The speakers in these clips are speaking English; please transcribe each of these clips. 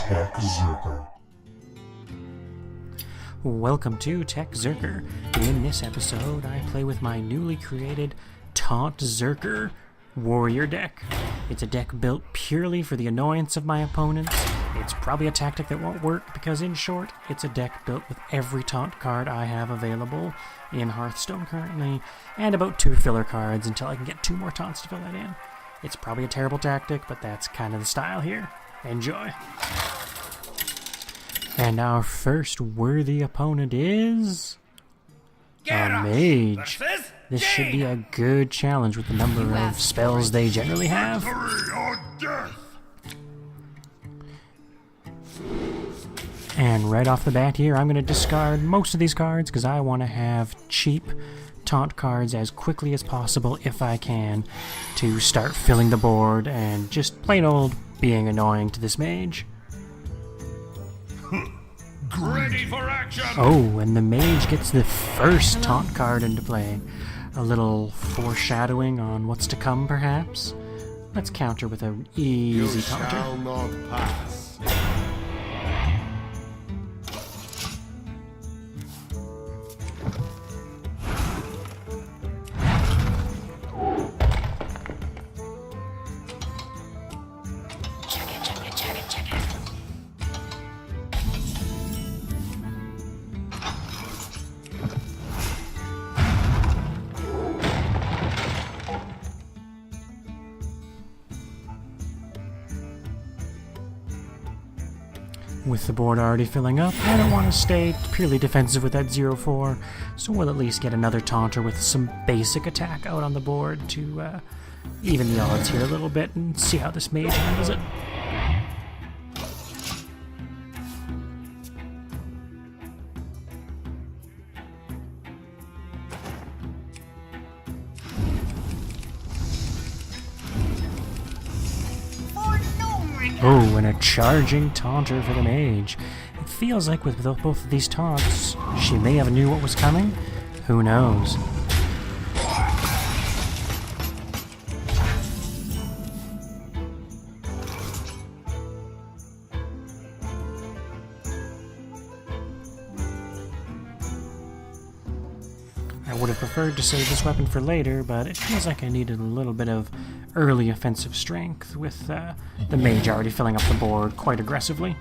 TechZerker. Welcome to TechZerker. In this episode, I play with my newly created Taunt Zerker warrior deck. It's a deck built purely for the annoyance of my opponents. It's probably a tactic that won't work because, in short, it's a deck built with every taunt card I have available in Hearthstone currently, and about 2 filler cards until I can get 2 more taunts to fill that in. It's probably a terrible tactic, but that's kind of the style here. Enjoy. And our first worthy opponent is a mage. This should be a good challenge with the number of spells they generally have. And right off the bat here, I'm going to discard most of these cards because I want to have cheap taunt cards as quickly as possible if I can to start filling the board and just plain old being annoying to this mage. Ready for action! Oh, and the mage gets the first taunt card into play. A little foreshadowing on what's to come, perhaps? Let's counter with an easy taunter. Shall not pass. With the board already filling up, I don't want to stay purely defensive with that 0-4, so we'll at least get another taunter with some basic attack out on the board to even the odds here a little bit and see how this mage handles it. Oh, and a charging taunter for the mage. It feels like with both of these taunts, she may have knew what was coming. Who knows? I would have preferred to save this weapon for later, but it feels like I needed a little bit of early offensive strength with the mage already filling up the board quite aggressively.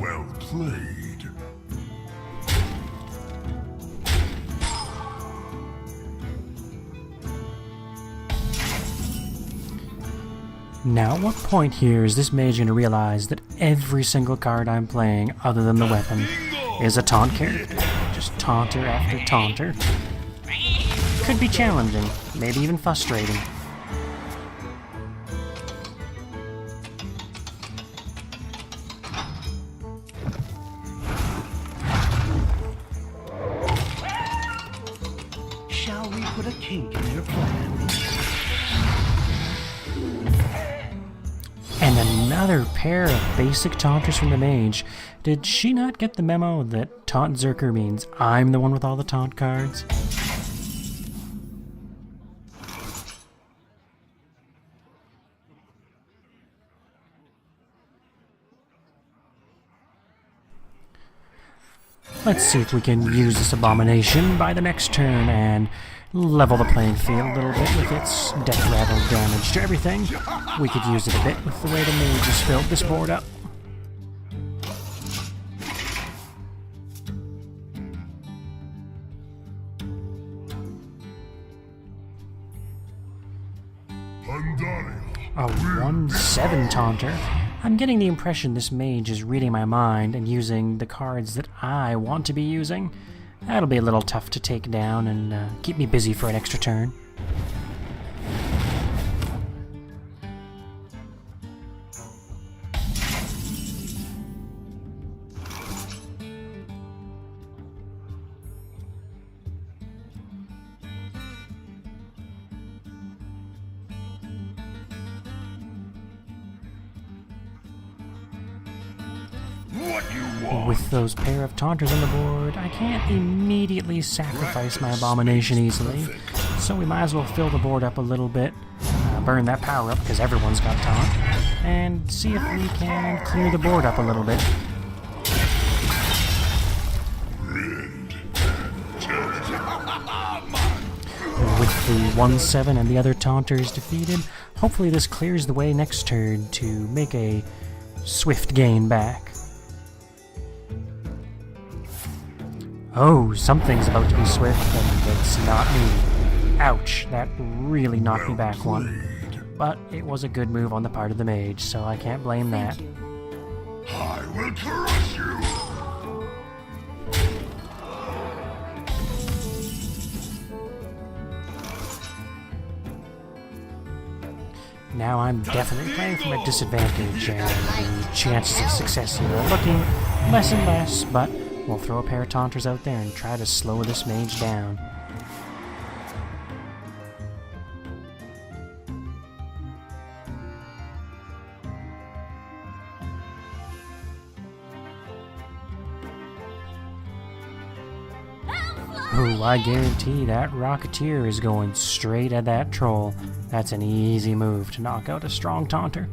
Well played. Now, at what point here is this mage going to realize that every single card I'm playing, other than the weapon, is a taunt character? Just taunter after taunter. Could be challenging, maybe even frustrating. Shall we put a kink in their plan? And another pair of basic taunters from the mage. Did she not get the memo that Taunt Zerker means I'm the one with all the taunt cards? Let's see if we can use this abomination by the next turn and level the playing field a little bit with its death rattle damage to everything. We could use it a bit with the way the mage has filled this board up. A 1/7 taunter. I'm getting the impression this mage is reading my mind and using the cards that I want to be using. That'll be a little tough to take down and keep me busy for an extra turn. what you want. With those pair of taunters on the board, I can't immediately sacrifice my abomination easily, so we might as well fill the board up a little bit, burn that power up because everyone's got taunt, and see if we can clear the board up a little bit. With the 1/7 and the other taunters defeated, hopefully this clears the way next turn to make a swift gain back. Oh, something's about to be swift, and it's not me. Ouch, that really knocked me back one. But it was a good move on the part of the mage, so I can't blame that. I will crush you. Now I'm definitely playing from a disadvantage, and the chances of success here are looking less and less, but we'll throw a pair of taunters out there and try to slow this mage down. Ooh, I guarantee that Rocketeer is going straight at that troll. That's an easy move to knock out a strong taunter.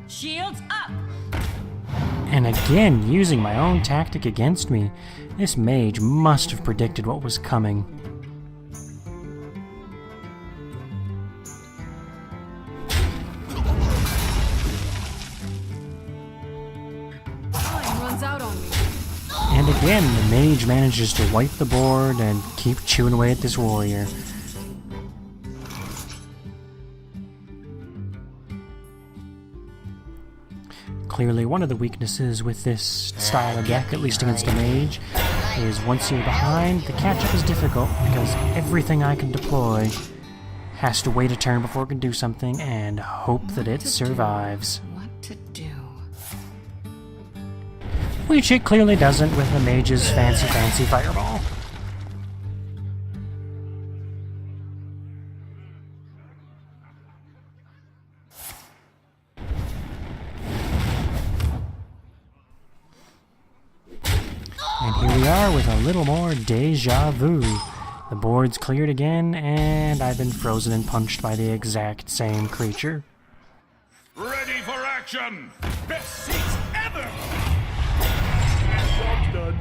Shields up! And again, using my own tactic against me. This mage must have predicted what was coming. Time runs out on me. And again, the mage manages to wipe the board and keep chewing away at this warrior. Clearly, one of the weaknesses with this style of deck, at least against a mage, is once you're behind, the catch-up is difficult because everything I can deploy has to wait a turn before it can do something and hope that it survives. What to do? Which it clearly doesn't with the mage's fancy fireball. And here we are with a little more deja vu. The board's cleared again, and I've been frozen and punched by the exact same creature. Ready for action! Best seats ever! Job's done.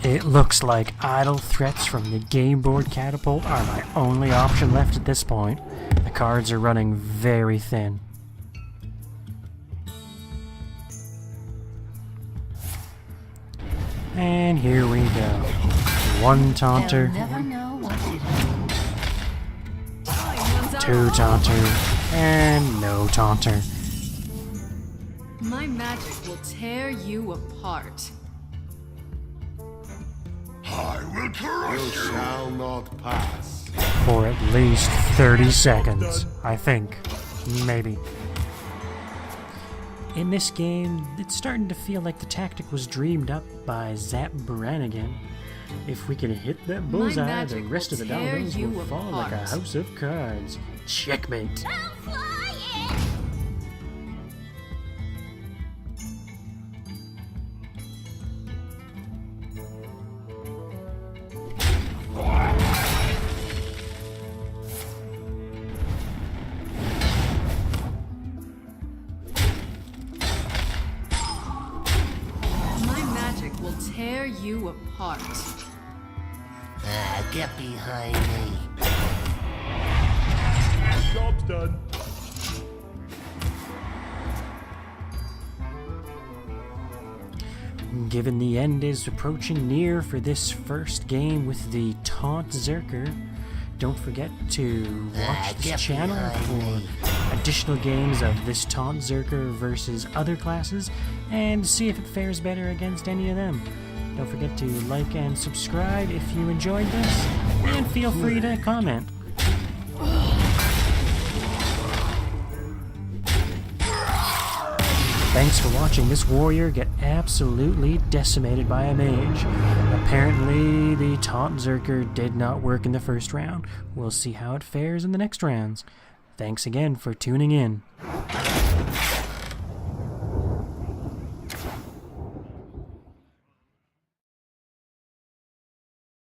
It looks like idle threats from the game board catapult are my only option left at this point. The cards are running very thin. And here we go. One taunter, Never know what to do. two taunter, and no taunter. My magic will tear you apart. I will crush you. You shall not pass. For at least 30 seconds, I think. Maybe. In this game, it's starting to feel like the tactic was dreamed up by Zap Brannigan. If we can hit that bullseye, the magic rest of the will tear dominoes you will fall like a apart. house of cards. Checkmate. My magic will tear you apart. Get behind me. Job's done. Given the end is approaching near for this first game with the Taunt Zerker, don't forget to watch this Get channel behind for additional games of this Taunt Zerker versus other classes and see if it fares better against any of them. Don't forget to like and subscribe if you enjoyed this, and feel free to comment. Thanks for watching this warrior get absolutely decimated by a mage. Apparently, the Taunt Zerker did not work in the first round. We'll see how it fares in the next rounds. Thanks again for tuning in.